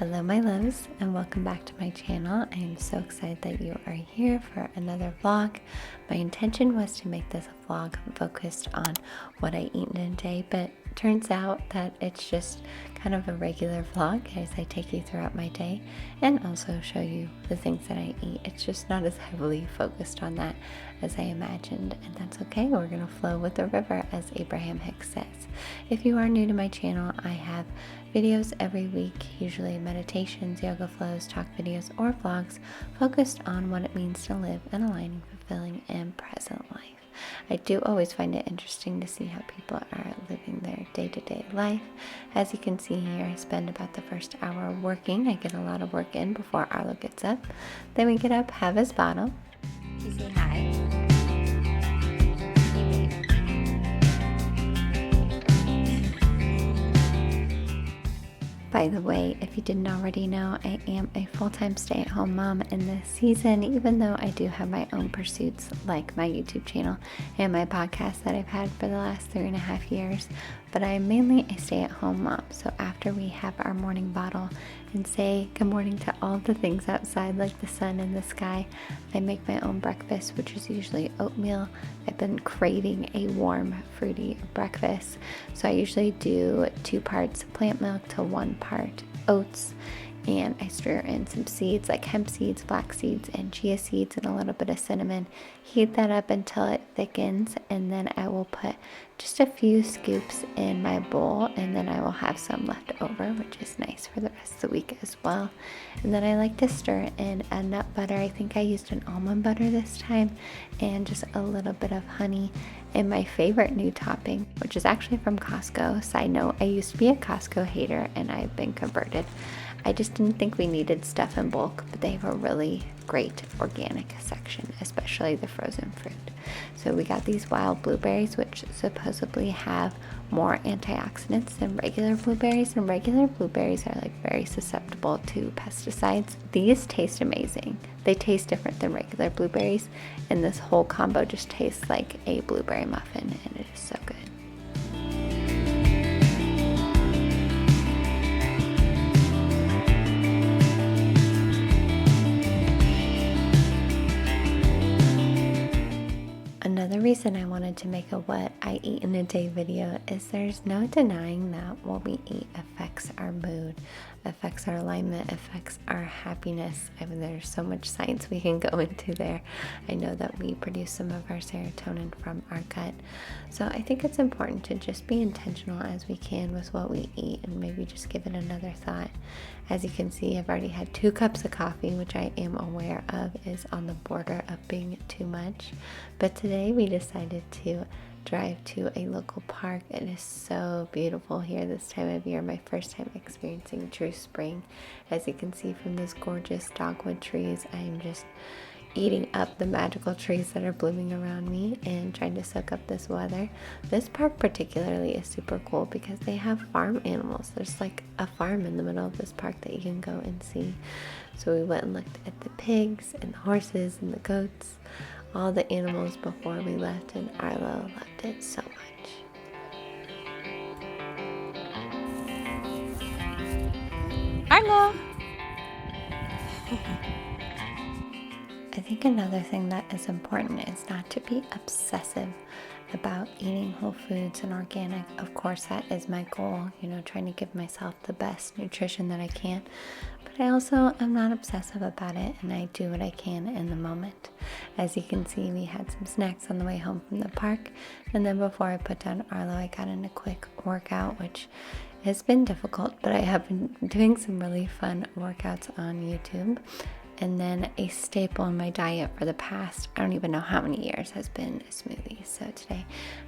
Hello my loves, and welcome back to my channel. I am so excited that you are here for another vlog. My intention was to make this a vlog focused on what I eat in a day, but turns out that it's just kind of a regular vlog as I take you throughout my day and also show you the things that I eat. It's just not as heavily focused on that as I imagined, and that's okay. We're gonna flow with the river, as Abraham Hicks says. If you are new to my channel, I have videos every week, usually meditations, yoga flows, talk videos, or vlogs focused on what it means to live an aligning, fulfilling, and present life. I do always find it interesting to see how people are living their day-to-day life. As you can see here, I spend about the first hour working. I get a lot of work in before Arlo gets up. Then we get up, have his bottle. You say hi. By the way, if you didn't already know, I am a full-time stay-at-home mom in this season, even though I do have my own pursuits like my YouTube channel and my podcast that I've had for the last 3.5 years. But I am mainly a stay-at-home mom. So after we have our morning bottle and say good morning to all the things outside like the sun and the sky, I make my own breakfast, which is usually oatmeal. I've been craving a warm, fruity breakfast. So I usually do 2 parts plant milk to 1 part oats. And I stir in some seeds like hemp seeds, flax seeds, and chia seeds, and a little bit of cinnamon. Heat that up until it thickens, and then I will put just a few scoops in my bowl, and then I will have some left over, which is nice for the rest of the week as well. And then I like to stir in a nut butter. I think I used an almond butter this time, and just a little bit of honey. And my favorite new topping, which is actually from Costco. Side note, I used to be a Costco hater, and I've been converted. I just didn't think we needed stuff in bulk, but they have a really great organic section, especially the frozen fruit. So we got these wild blueberries, which supposedly have more antioxidants than regular blueberries, and regular blueberries are like very susceptible to pesticides. These taste amazing. They taste different than regular blueberries, and this whole combo just tastes like a blueberry muffin, and it is so good. Another reason I wanted to make a what I eat in a day video is there's no denying that what we eat affects our mood, affects our alignment, affects our happiness. I mean, there's so much science we can go into there. I know that we produce some of our serotonin from our gut. So I think it's important to just be intentional as we can with what we eat and maybe just give it another thought. As you can see, I've already had 2 cups of coffee, which I am aware of is on the border of being too much. But today we decided to drive to a local park. It is so beautiful here this time of year. My first time experiencing true spring. As you can see from these gorgeous dogwood trees, I am just eating up the magical trees that are blooming around me and trying to soak up this weather. This park particularly is super cool because they have farm animals. There's like a farm in the middle of this park that you can go and see. So we went and looked at the pigs and the horses and the goats, all the animals before we left, and Arlo loved it so much. Arlo! I think another thing that is important is not to be obsessive about eating whole foods and organic. Of course, that is my goal, trying to give myself the best nutrition that I can. But I also am not obsessive about it, and I do what I can in the moment. As you can see, we had some snacks on the way home from the park, and then before I put down Arlo, I got in a quick workout, which has been difficult, but I have been doing some really fun workouts on YouTube. And then a staple in my diet for the past, I don't even know how many years, has been a smoothie. So today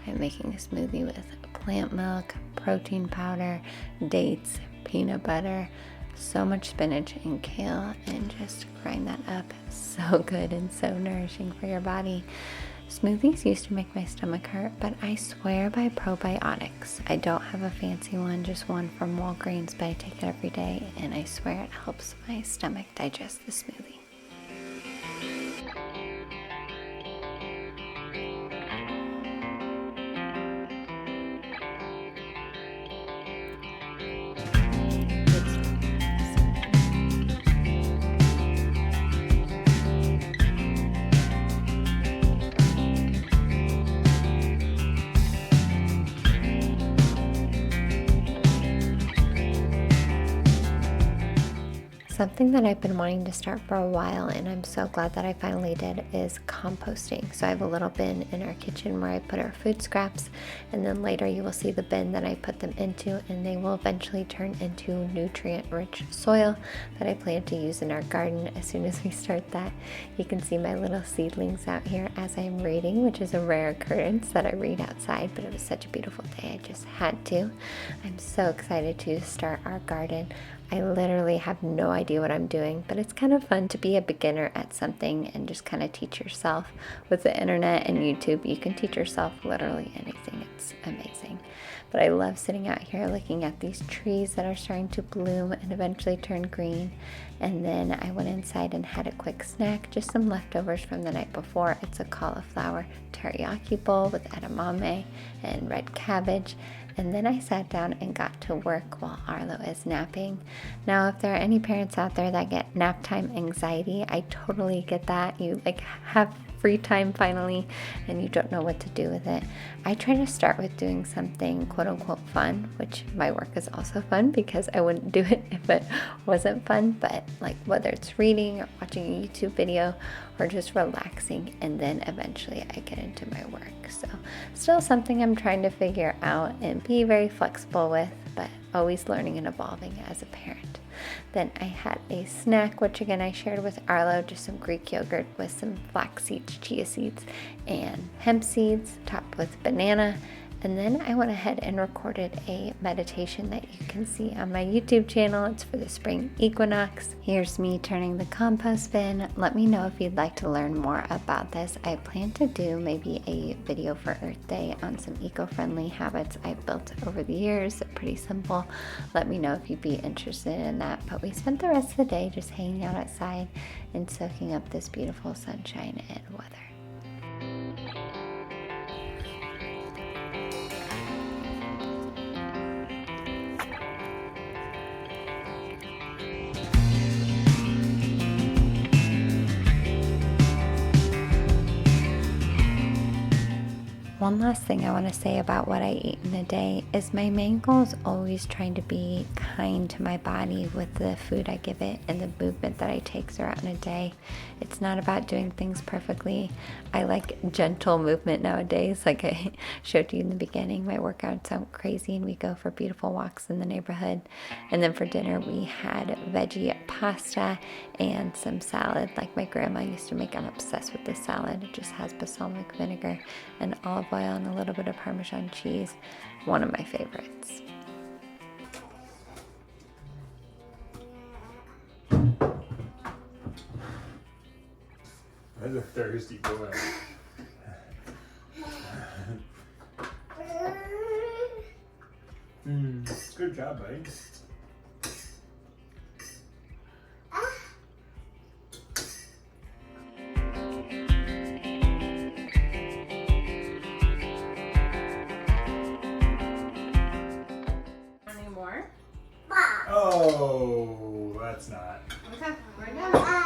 I'm making a smoothie with plant milk, protein powder, dates, peanut butter, so much spinach and kale, and just grind that up. So good and so nourishing for your body. Smoothies used to make my stomach hurt, but I swear by probiotics. I don't have a fancy one, just one from Walgreens, but I take it every day, and I swear it helps my stomach digest the smoothie. Something that I've been wanting to start for a while, and I'm so glad that I finally did, is composting. So I have a little bin in our kitchen where I put our food scraps, and then later you will see the bin that I put them into, and they will eventually turn into nutrient-rich soil that I plan to use in our garden as soon as we start that. You can see my little seedlings out here as I'm reading, which is a rare occurrence that I read outside, but it was such a beautiful day, I just had to. I'm so excited to start our garden. I literally have no idea what I'm doing, but it's kind of fun to be a beginner at something and just kind of teach yourself. With the internet and YouTube, you can teach yourself literally anything. It's amazing. But I love sitting out here looking at these trees that are starting to bloom and eventually turn green. And then I went inside and had a quick snack, just some leftovers from the night before. It's a cauliflower teriyaki bowl with edamame and red cabbage. And then I sat down and got to work while Arlo is napping. Now, if there are any parents out there that get nap time anxiety, I totally get that. You have free time finally and you don't know what to do with it. I try to start with doing something quote unquote fun, which my work is also fun because I wouldn't do it if it wasn't fun, but whether it's reading or watching a YouTube video or just relaxing, and then eventually I get into my work. So still something I'm trying to figure out and be very flexible with, but always learning and evolving as a parent. Then I had a snack, which again I shared with Arlo, just some Greek yogurt with some flax seeds, chia seeds, and hemp seeds topped with banana. And then I went ahead and recorded a meditation that you can see on my YouTube channel. It's for the spring equinox. Here's me turning the compost bin. Let me know if you'd like to learn more about this. I plan to do maybe a video for Earth Day on some eco-friendly habits I've built over the years. They're pretty simple. Let me know if you'd be interested in that. But we spent the rest of the day just hanging out outside and soaking up this beautiful sunshine and weather. One last thing I want to say about what I eat in a day is my main goal is always trying to be kind to my body with the food I give it and the movement that I take throughout in a day. It's not about doing things perfectly. I like gentle movement nowadays. Like I showed you in the beginning, my workouts sound crazy and we go for beautiful walks in the neighborhood. And then for dinner we had veggie pasta and some salad like my grandma used to make. I'm obsessed with this salad. It just has balsamic vinegar and olive oil and a little bit of Parmesan cheese. One of my favorites. That's a thirsty boy. Good job, buddy. Any more? Oh, that's not. Okay, right now.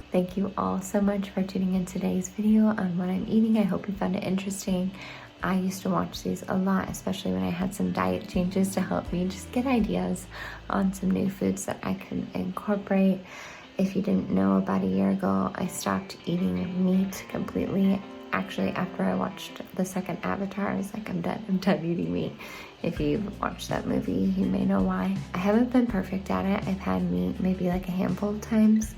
Thank you all so much for tuning in today's video on what I'm eating. I hope you found it interesting. I used to watch these a lot, especially when I had some diet changes to help me just get ideas on some new foods that I could incorporate. If you didn't know, about a year ago, I stopped eating meat completely. Actually, after I watched the second Avatar, I was like, I'm done eating meat. If you've watched that movie, you may know why. I haven't been perfect at it. I've had meat maybe like a handful of times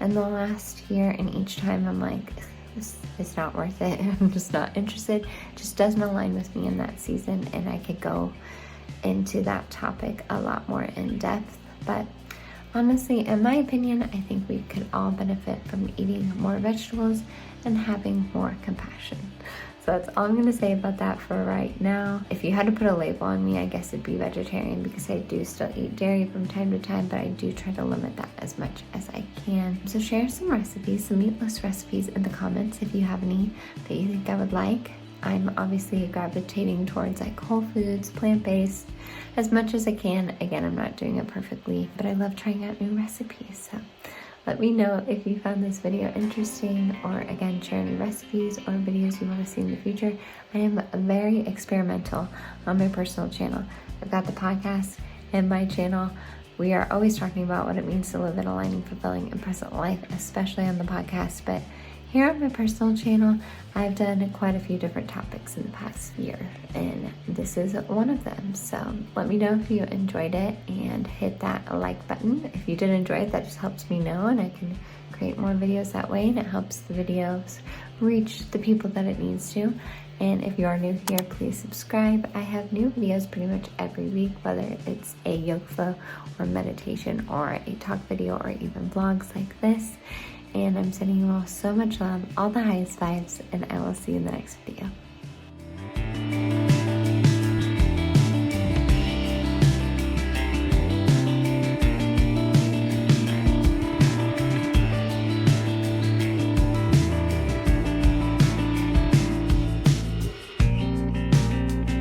in the last year, and each time I'm like, it's not worth it. I'm just not interested. It just doesn't align with me in that season, and I could go into that topic a lot more in depth. But honestly, in my opinion, I think we could all benefit from eating more vegetables and having more compassion. So that's all I'm going to say about that for right now. If you had to put a label on me, I guess it'd be vegetarian, because I do still eat dairy from time to time, but I do try to limit that as much as I can. So share some recipes, some meatless recipes in the comments if you have any that you think I would like. I'm obviously gravitating towards like whole foods, plant-based, as much as I can. Again, I'm not doing it perfectly, but I love trying out new recipes. So Let me know if you found this video interesting, or again, share any recipes or videos you want to see in the future. I am very experimental on my personal channel. I've got the podcast and my channel. We are always talking about what it means to live an aligning, fulfilling, and present life, especially on the podcast. But here on my personal channel, I've done quite a few different topics in the past year, and this is one of them. So let me know if you enjoyed it and hit that like button. If you did enjoy it, that just helps me know, and I can create more videos that way, and it helps the videos reach the people that it needs to. And if you are new here, please subscribe. I have new videos pretty much every week, whether it's a yoga flow or meditation or a talk video or even vlogs like this. And I'm sending you all so much love, all the highest vibes, and I will see you in the next video.